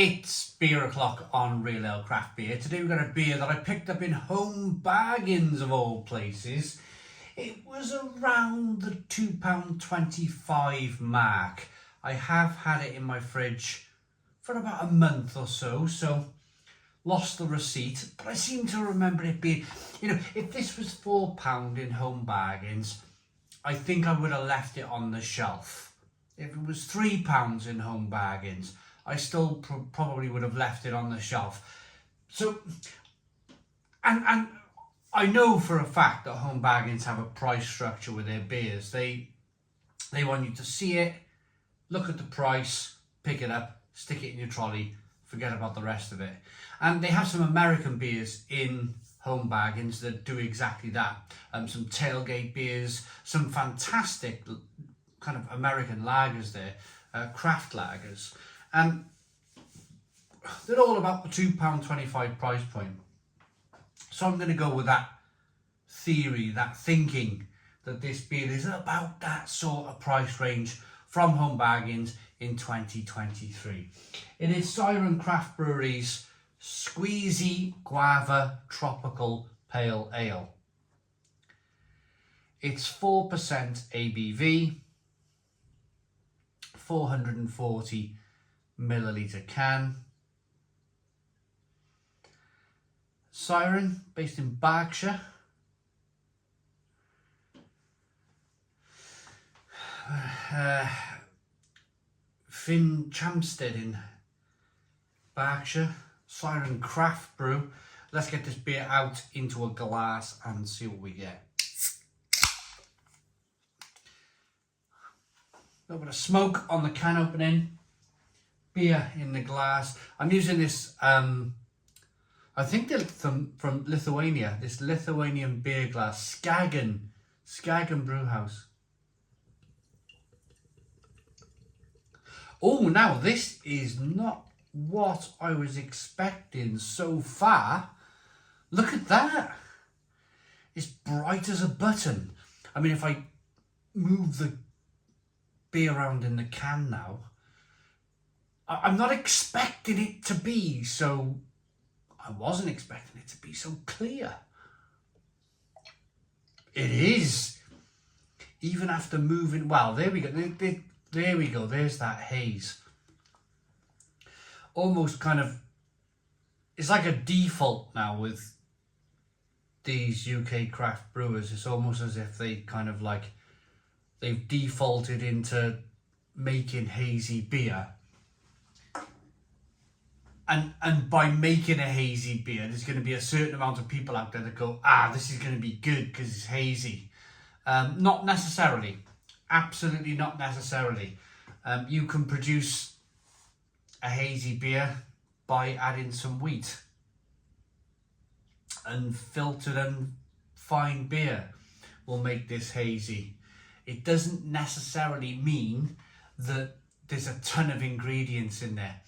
It's beer o'clock on Real Ale Craft Beer. Today we've got a beer that I picked up in Home Bargains of all places. It was around the £2.25 mark. I have had it in my fridge for about a month or so, lost the receipt, but I seem to remember it being, if this was £4 in Home Bargains, I think I would have left it on the shelf. If it was £3 in Home Bargains, I still probably would have left it on the shelf. So, and I know for a fact that Home Bargains have a price structure with their beers. They want you to see it, look at the price, pick it up, stick it in your trolley, forget about the rest of it. And they have some American beers in Home Bargains that do exactly that. Some tailgate beers, some fantastic kind of American lagers there, craft lagers. And they're all about the £2.25 price point. So I'm going to go with that theory, that thinking, that this beer is about that sort of price range from Home Bargains in 2023. It is Siren Craft Brewery's Squeezie Guava Tropical Pale Ale. It's 4% ABV, 440 milliliter can. Siren, based in Berkshire. Finn Champstead in Berkshire. Siren Craft Brew. Let's get this beer out into a glass and see what we get. A little bit of smoke on the can opening. Beer in the glass. I'm using this, I think they're from Lithuania. This Lithuanian beer glass. Skagen Brewhouse. Oh, now this is not what I was expecting so far. Look at that. It's bright as a button. I mean, if I move the beer around in the can now, I'm not expecting it to be so... I wasn't expecting it to be so clear. It is. Even after moving... Well, there we go. There we go. There's that haze. Almost kind of... It's like a default now with these UK craft brewers. It's almost as if they kind of like... They've defaulted into making hazy beer. And by making a hazy beer, there's going to be a certain amount of people out there that go, this is going to be good because it's hazy. Not necessarily. Absolutely not necessarily. You can produce a hazy beer by adding some wheat and filtered and fine beer will make this hazy. It doesn't necessarily mean that there's a ton of ingredients in there.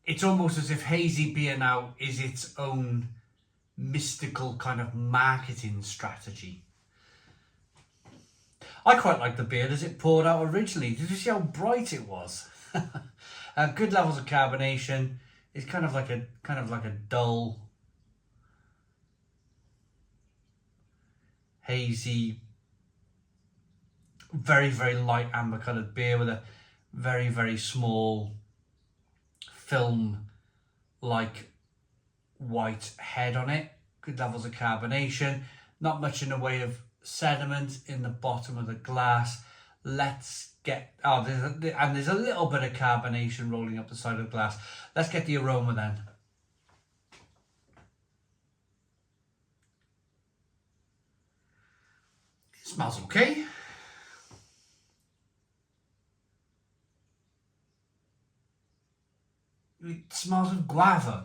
It's almost as if hazy beer now is its own mystical kind of marketing strategy. I quite like the beer as it poured out originally. Did you see how bright it was? Good levels of carbonation. It's kind of like a dull, hazy, very, very light amber coloured beer with a very, very small film-like white head on it. Good levels of carbonation. Not much in the way of sediment in the bottom of the glass. Let's get... there's a little bit of carbonation rolling up the side of the glass. Let's get the aroma then. It smells okay. It smells of guava.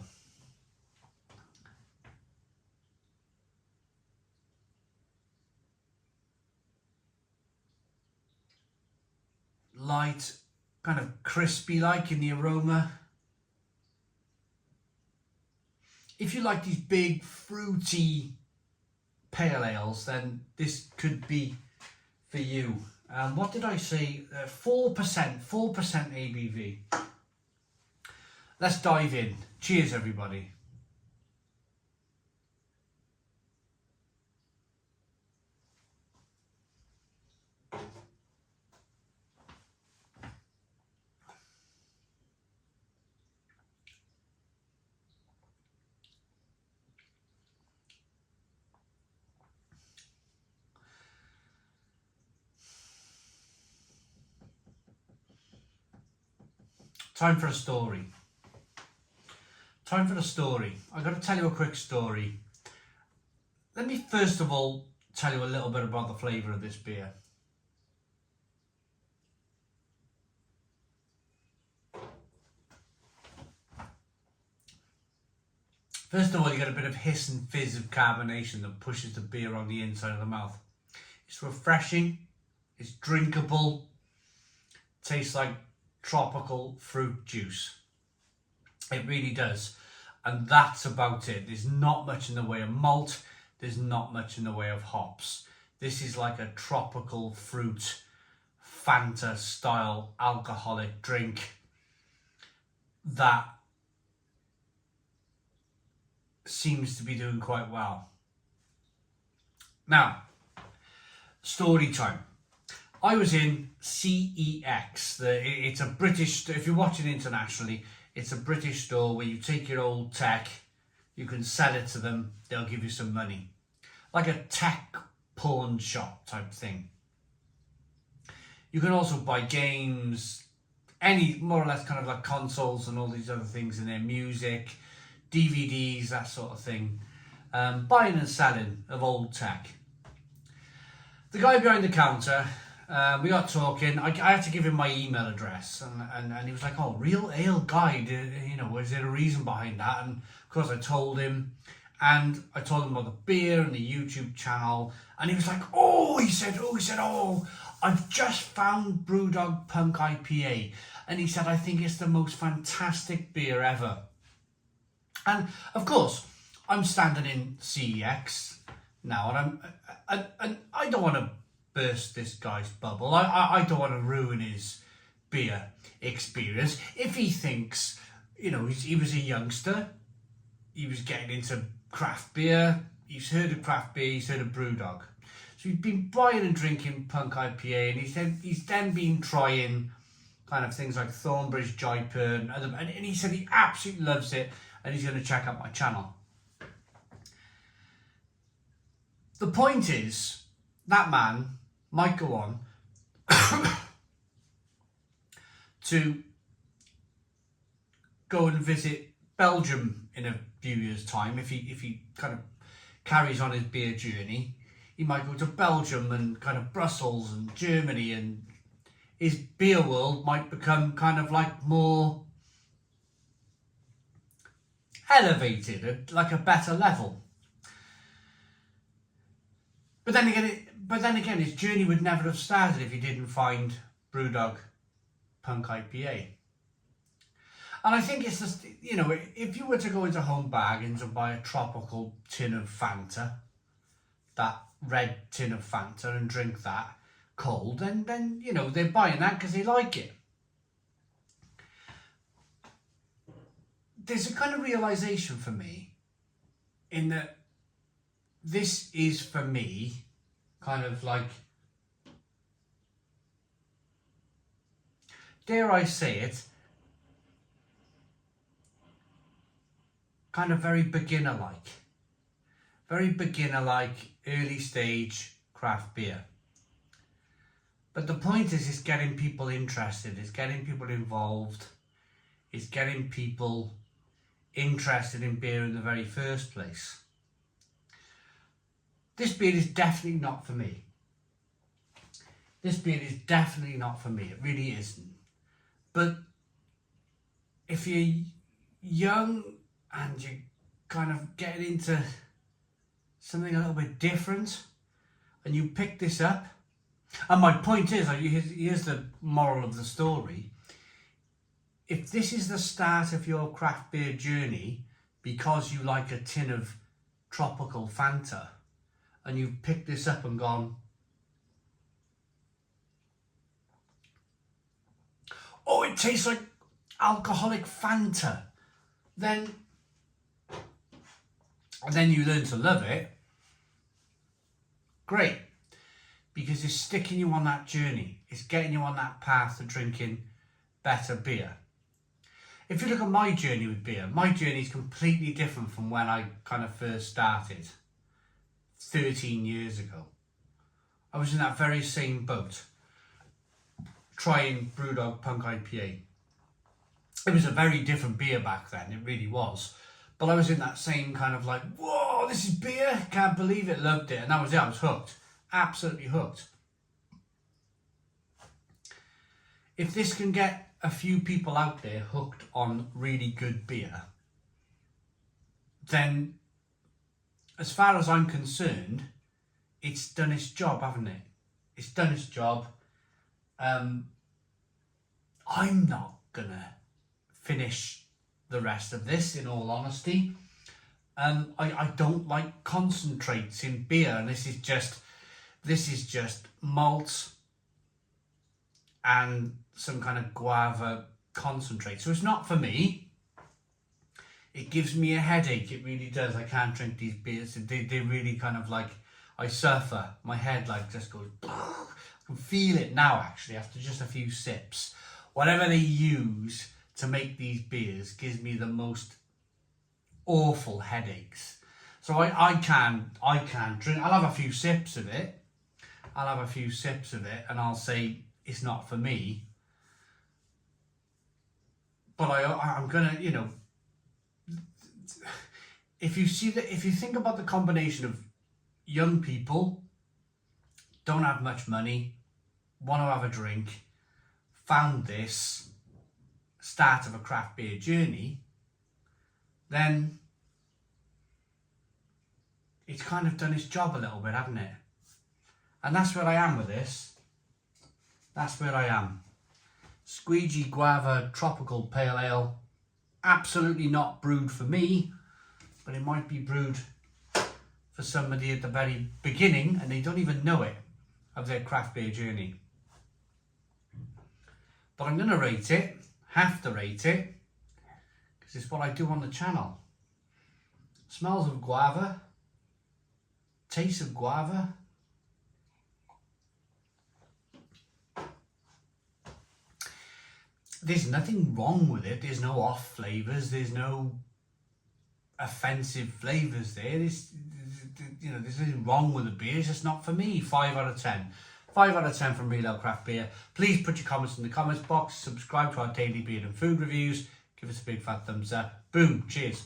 Light, kind of crispy like in the aroma. If you like these big fruity pale ales, then this could be for you. What did I say? 4% ABV. let's dive in. Cheers, everybody. Time for a story. Time for the story. I've got to tell you a quick story. Let me first of all tell you a little bit about the flavour of this beer. First of all, you get a bit of hiss and fizz of carbonation that pushes the beer on the inside of the mouth. It's refreshing, it's drinkable, tastes like tropical fruit juice. It really does. And that's about it. There's not much in the way of malt. There's not much in the way of hops. This is like a tropical fruit, Fanta style alcoholic drink that seems to be doing quite well. Now, story time. I was in CEX. It's a British, if you're watching internationally, it's a British store where you take your old tech, you can sell it to them, they'll give you some money. Like a tech pawn shop type thing. You can also buy games, any more or less kind of like consoles and all these other things in there, music, DVDs, that sort of thing. Buying and selling of old tech. The guy behind the counter, we got talking. I had to give him my email address, and he was like, "Oh, Real Ale Guide, you know, is there a reason behind that?" And of course I told him, and I told him about the beer and the YouTube channel, and he was like, he said, "I've just found Brewdog Punk IPA," and he said, "I think it's the most fantastic beer ever." And of course, I'm standing in CEX now, and I don't want to burst this guy's bubble. I don't want to ruin his beer experience. If he thinks, you know, he was a youngster, he was getting into craft beer, he's heard of craft beer, he's heard of Brewdog. So he's been buying and drinking Punk IPA, and he's then been trying kind of things like Thornbridge Jaipur and other, and he said he absolutely loves it, and he's going to check out my channel. The point is, that man might go on to go and visit Belgium in a few years' time. If he kind of carries on his beer journey, he might go to Belgium and kind of Brussels and Germany, and his beer world might become kind of like more elevated, like a better level. But then again, his journey would never have started if he didn't find Brewdog Punk IPA. And I think it's just, you know, if you were to go into Home Bargains and buy a tropical tin of Fanta, that red tin of Fanta, and drink that cold, then you know, they're buying that because they like it. There's a kind of realization for me in that this is, for me, kind of like, dare I say it, kind of very beginner-like, early stage craft beer. But the point is, it's getting people interested, it's getting people involved, it's getting people interested in beer in the very first place. This beer is definitely not for me. This beer is definitely not for me. It really isn't. But if you're young and you kind of get into something a little bit different and you pick this up, and my point is, here's the moral of the story. If this is the start of your craft beer journey because you like a tin of tropical Fanta, and you've picked this up and gone, "Oh, it tastes like alcoholic Fanta," then you learn to love it, great. Because it's sticking you on that journey. It's getting you on that path to drinking better beer. If you look at my journey with beer, my journey is completely different from when I kind of first started 13 years ago. I was in that very same boat, trying Brewdog Punk IPA. It was a very different beer back then, it really was. But I was in that same kind of like, whoa, this is beer, can't believe it, loved it. And that was it, I was hooked, absolutely hooked. If this can get a few people out there hooked on really good beer, then as far as I'm concerned, it's done its job, hasn't it? It's done its job. I'm not gonna finish the rest of this, in all honesty. I don't like concentrates in beer, and this is just malt and some kind of guava concentrate. So it's not for me. It gives me a headache, it really does. I can't drink these beers. They really kind of like, I suffer. My head like just goes, I can feel it now actually after just a few sips. Whatever they use to make these beers gives me the most awful headaches. So I can drink, I'll have a few sips of it. And I'll say it's not for me. But I'm gonna, you know, if you think about the combination of young people, don't have much money, want to have a drink, found this, start of a craft beer journey, then it's kind of done its job a little bit, hasn't it? And that's where I am with this. That's where I am. Squeezie Guava Tropical Pale Ale. Absolutely not brewed for me, but it might be brewed for somebody at the very beginning and they don't even know it, of their craft beer journey. But I'm going to rate it, have to rate it, because it's what I do on the channel. Smells of guava, taste of guava. There's nothing wrong with it. There's no off flavours. There's no offensive flavours there. There's nothing wrong with the beer. It's just not for me. 5 out of 10. 5 out of 10 from Real Ale Craft Beer. Please put your comments in the comments box. Subscribe to our daily beer and food reviews. Give us a big fat thumbs up. Boom. Cheers.